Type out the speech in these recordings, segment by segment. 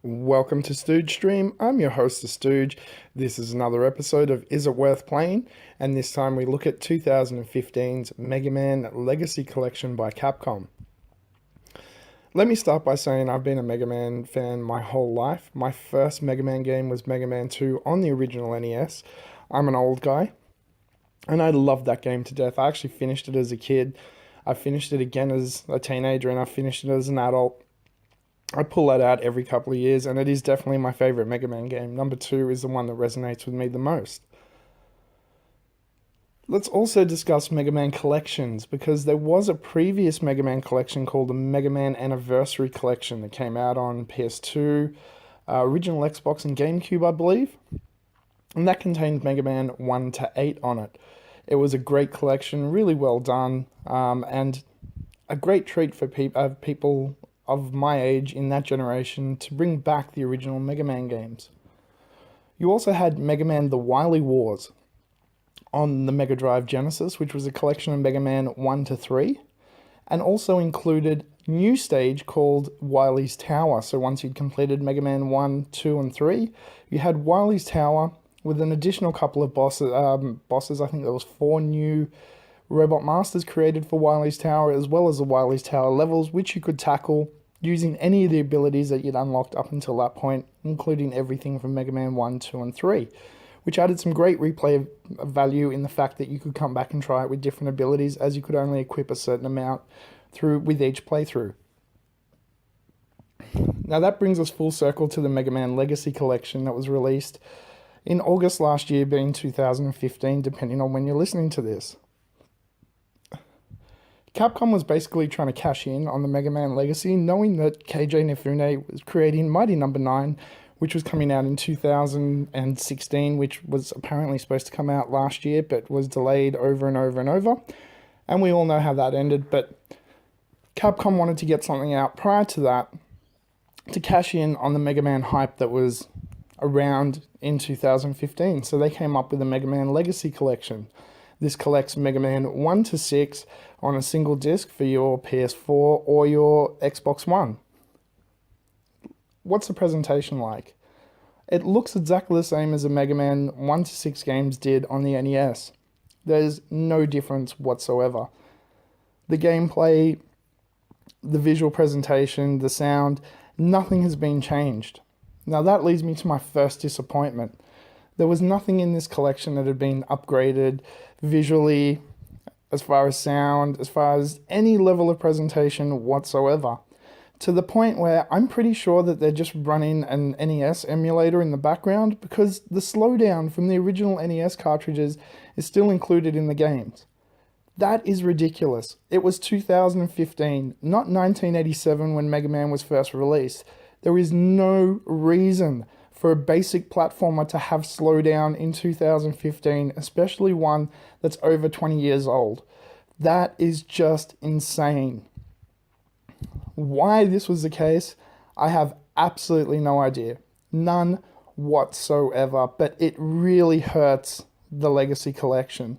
Welcome to Stooge Stream. I'm your host, the Stooge. This is another episode of Is It Worth Playing? And this time we look at 2015's Mega Man Legacy Collection by Capcom. Let me start by saying I've been a Mega Man fan my whole life. My first Mega Man game was Mega Man 2 on the original NES. I'm an old guy, and I loved that game to death. I actually finished it as a kid. I finished it again as a teenager, and I finished it as an adult. I pull that out every couple of years, and it is definitely my favorite Mega Man game. Number 2 is the one that resonates with me the most. Let's also discuss Mega Man collections, because there was a previous Mega Man collection called the Mega Man Anniversary Collection that came out on PS2, original Xbox and GameCube, I believe, and that contained Mega Man 1 to 8 on it. It was a great collection, really well done, and a great treat for people of my age in that generation to bring back the original Mega Man games. You also had Mega Man The Wily Wars on the Mega Drive Genesis, which was a collection of Mega Man 1 to 3, and also included new stage called Wily's Tower. So once you'd completed Mega Man 1, 2, and 3, you had Wily's Tower with an additional couple of bosses. I think there was 4 new Robot Masters created for Wily's Tower, as well as the Wily's Tower levels, which you could tackle using any of the abilities that you'd unlocked up until that point, including everything from Mega Man 1, 2, and 3, which added some great replay value in the fact that you could come back and try it with different abilities, as you could only equip a certain amount with each playthrough. Now that brings us full circle to the Mega Man Legacy Collection that was released in August last year, being 2015, depending on when you're listening to this. Capcom was basically trying to cash in on the Mega Man Legacy, knowing that KJ Inafune was creating Mighty Number 9, which was coming out in 2016, which was apparently supposed to come out last year, but was delayed over and over and over. And we all know how that ended, but Capcom wanted to get something out prior to that to cash in on the Mega Man hype that was around in 2015. So they came up with the Mega Man Legacy Collection. This collects Mega Man 1 to 6 on a single disc for your PS4 or your Xbox One. What's the presentation like? It looks exactly the same as the Mega Man 1 to 6 games did on the NES. There's no difference whatsoever. The gameplay, the visual presentation, the sound, nothing has been changed. Now that leads me to my first disappointment. There was nothing in this collection that had been upgraded visually, as far as sound, as far as any level of presentation whatsoever. To the point where I'm pretty sure that they're just running an NES emulator in the background, because the slowdown from the original NES cartridges is still included in the games. That is ridiculous. It was 2015, not 1987 when Mega Man was first released. There is no reason for a basic platformer to have slowdown in 2015, especially one that's over 20 years old. That is just insane. Why this was the case, I have absolutely no idea. None whatsoever, but it really hurts the Legacy Collection.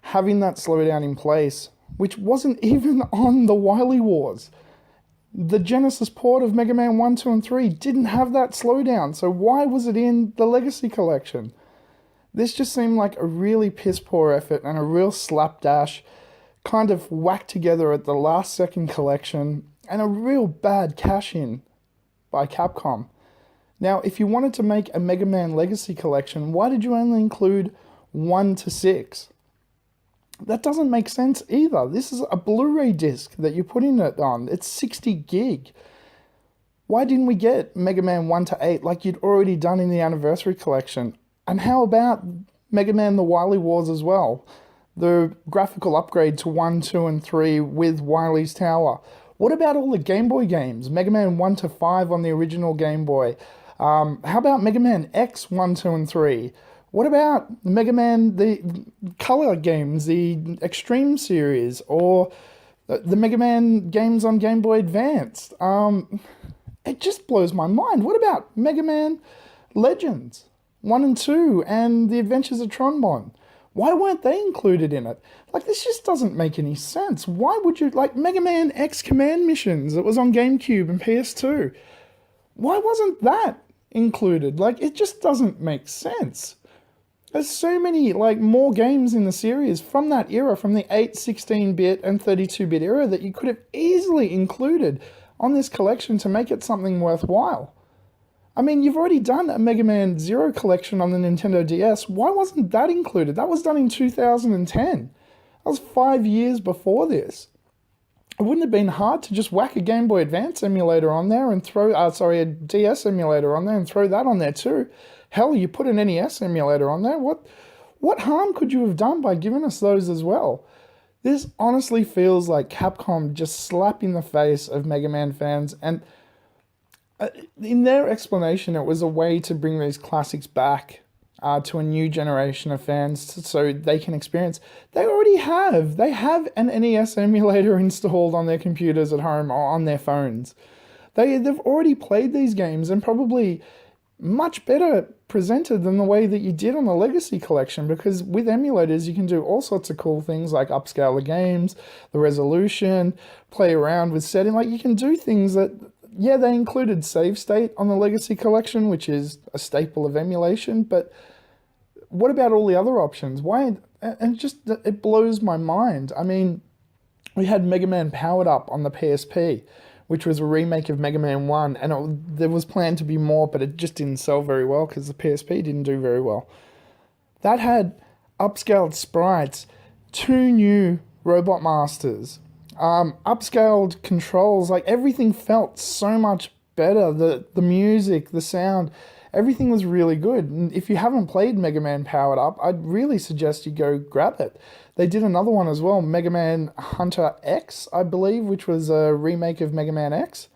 Having that slowdown in place, which wasn't even on the Wily Wars. The Genesis port of Mega Man 1, 2, and 3 didn't have that slowdown, so why was it in the Legacy Collection? This just seemed like a really piss-poor effort and a real slapdash, kind of whacked together at the last second collection, and a real bad cash-in by Capcom. Now, if you wanted to make a Mega Man Legacy Collection, why did you only include 1 to 6? That doesn't make sense either. This is a Blu-ray disc that you're putting it on. It's 60 gig. Why didn't we get Mega Man 1 to 8 like you'd already done in the Anniversary Collection? And how about Mega Man The Wily Wars as well? The graphical upgrade to 1, 2, and 3 with Wily's Tower. What about all the Game Boy games? Mega Man 1 to 5 on the original Game Boy. How about Mega Man X 1, 2, and 3? What about Mega Man, the color games, the Extreme series, or the Mega Man games on Game Boy Advance? It just blows my mind. What about Mega Man Legends 1 and 2 and The Adventures of Tronbon? Why weren't they included in it? Like, this just doesn't make any sense. Why would you, like, Mega Man X Command Missions that was on GameCube and PS2? Why wasn't that included? Like, it just doesn't make sense. There's so many, like, more games in the series from that era, from the 8, 16-bit and 32-bit era, that you could have easily included on this collection to make it something worthwhile. I mean, you've already done a Mega Man Zero collection on the Nintendo DS. Why wasn't that included? That was done in 2010. That was 5 years before this. It wouldn't have been hard to just whack a Game Boy Advance emulator on there and throw, a DS emulator on there and throw that on there too. Hell, you put an NES emulator on there. What harm could you have done by giving us those as well? This honestly feels like Capcom just slapping the face of Mega Man fans, and in their explanation, it was a way to bring these classics back to a new generation of fans so they can experience. They already have. They have an NES emulator installed on their computers at home or on their phones. They've already played these games and probably much better presented than the way that you did on the Legacy Collection, because with emulators you can do all sorts of cool things like upscale the games, the resolution, play around with setting. Like, you can do things that, yeah, they included save state on the Legacy Collection, which is a staple of emulation, but what about all the other options? Why? And just, it blows my mind. I mean, we had Mega Man Powered Up on the PSP, which was a remake of Mega Man 1, and there was planned to be more, but it just didn't sell very well because the PSP didn't do very well. That had upscaled sprites, 2 new Robot Masters, upscaled controls. Like, everything felt so much better. The music, the sound, everything was really good. And if you haven't played Mega Man Powered Up, I'd really suggest you go grab it. They did another one as well, Mega Man Hunter X, I believe, which was a remake of Mega Man X.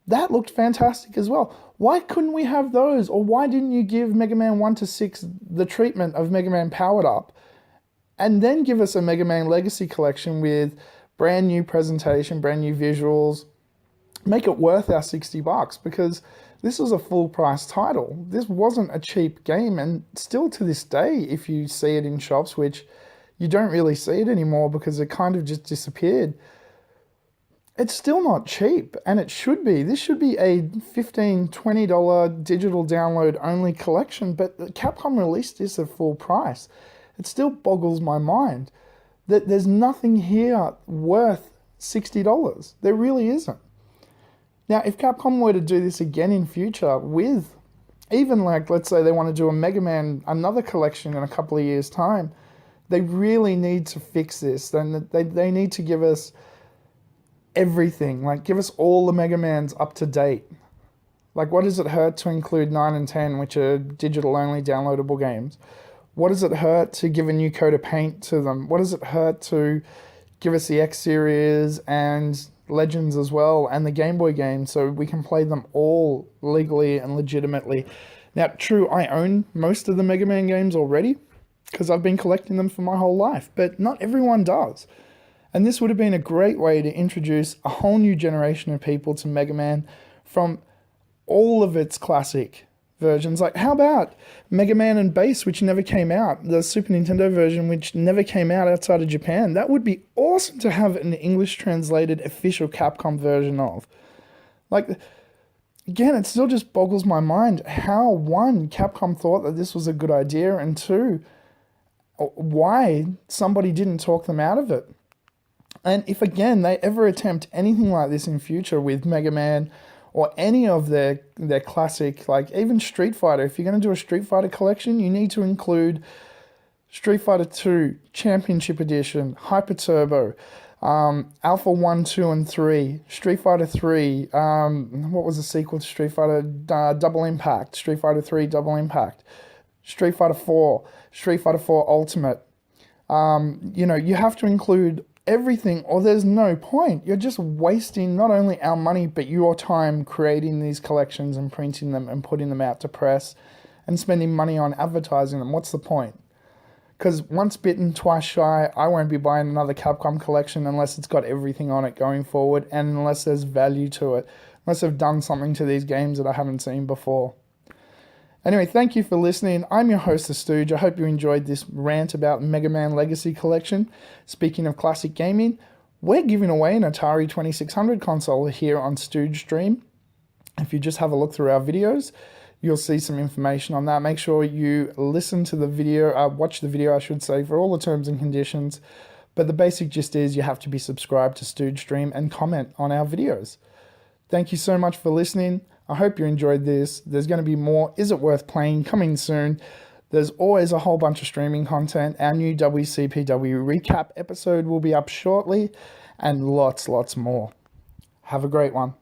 That looked fantastic as well. Why couldn't we have those? Or why didn't you give Mega Man 1 to 6 the treatment of Mega Man Powered Up, and then give us a Mega Man Legacy Collection with brand new presentation, brand new visuals? Make it worth our $60, because this was a full price title. This wasn't a cheap game, and still to this day, if you see it in shops, which you don't really see it anymore because it kind of just disappeared, it's still not cheap, and it should be. This should be a $15, $20 digital download only collection, but Capcom released this at full price. It still boggles my mind that there's nothing here worth $60. There really isn't. Now, if Capcom were to do this again in future with, even like, let's say they want to do a Mega Man, another collection in a couple of years' time, they really need to fix this. Then they need to give us everything. Like, give us all the Mega Mans up to date. Like, what does it hurt to include 9 and 10, which are digital-only downloadable games? What does it hurt to give a new coat of paint to them? What does it hurt to give us the X Series and Legends as well, and the Game Boy games, so we can play them all legally and legitimately? Now, true, I own most of the Mega Man games already, because I've been collecting them for my whole life, but not everyone does. And this would have been a great way to introduce a whole new generation of people to Mega Man from all of its classic versions. Like, how about Mega Man and Bass, which never came out, the Super Nintendo version, which never came out outside of Japan? That would be awesome to have an English translated official Capcom version of. Like, again, it still just boggles my mind how, one, Capcom thought that this was a good idea, and two, why somebody didn't talk them out of it. And if, again, they ever attempt anything like this in future with Mega Man or any of their classic, like even Street Fighter, if you're going to do a Street Fighter collection, you need to include Street Fighter 2 Championship Edition, Hyper Turbo, Alpha 1, 2, and 3, Street Fighter 3, what was the sequel to Street Fighter? Double Impact, Street Fighter 3 Double Impact, Street Fighter 4, Street Fighter 4 Ultimate. You have to include everything, or there's no point. You're just wasting not only our money, but your time creating these collections and printing them and putting them out to press and spending money on advertising them. What's the point? Because once bitten, twice shy, I won't be buying another Capcom collection unless it's got everything on it going forward, and unless there's value to it, unless they've done something to these games that I haven't seen before. Anyway, thank you for listening. I'm your host, The Stooge. I hope you enjoyed this rant about Mega Man Legacy Collection. Speaking of classic gaming, we're giving away an Atari 2600 console here on Stooge Stream. If you just have a look through our videos, you'll see some information on that. Make sure you listen to the video, watch the video, I should say, for all the terms and conditions. But the basic gist is you have to be subscribed to Stooge Stream and comment on our videos. Thank you so much for listening. I hope you enjoyed this. There's going to be more Is It Worth Playing coming soon. There's always a whole bunch of streaming content. Our new WCPW recap episode will be up shortly, and lots more. Have a great one.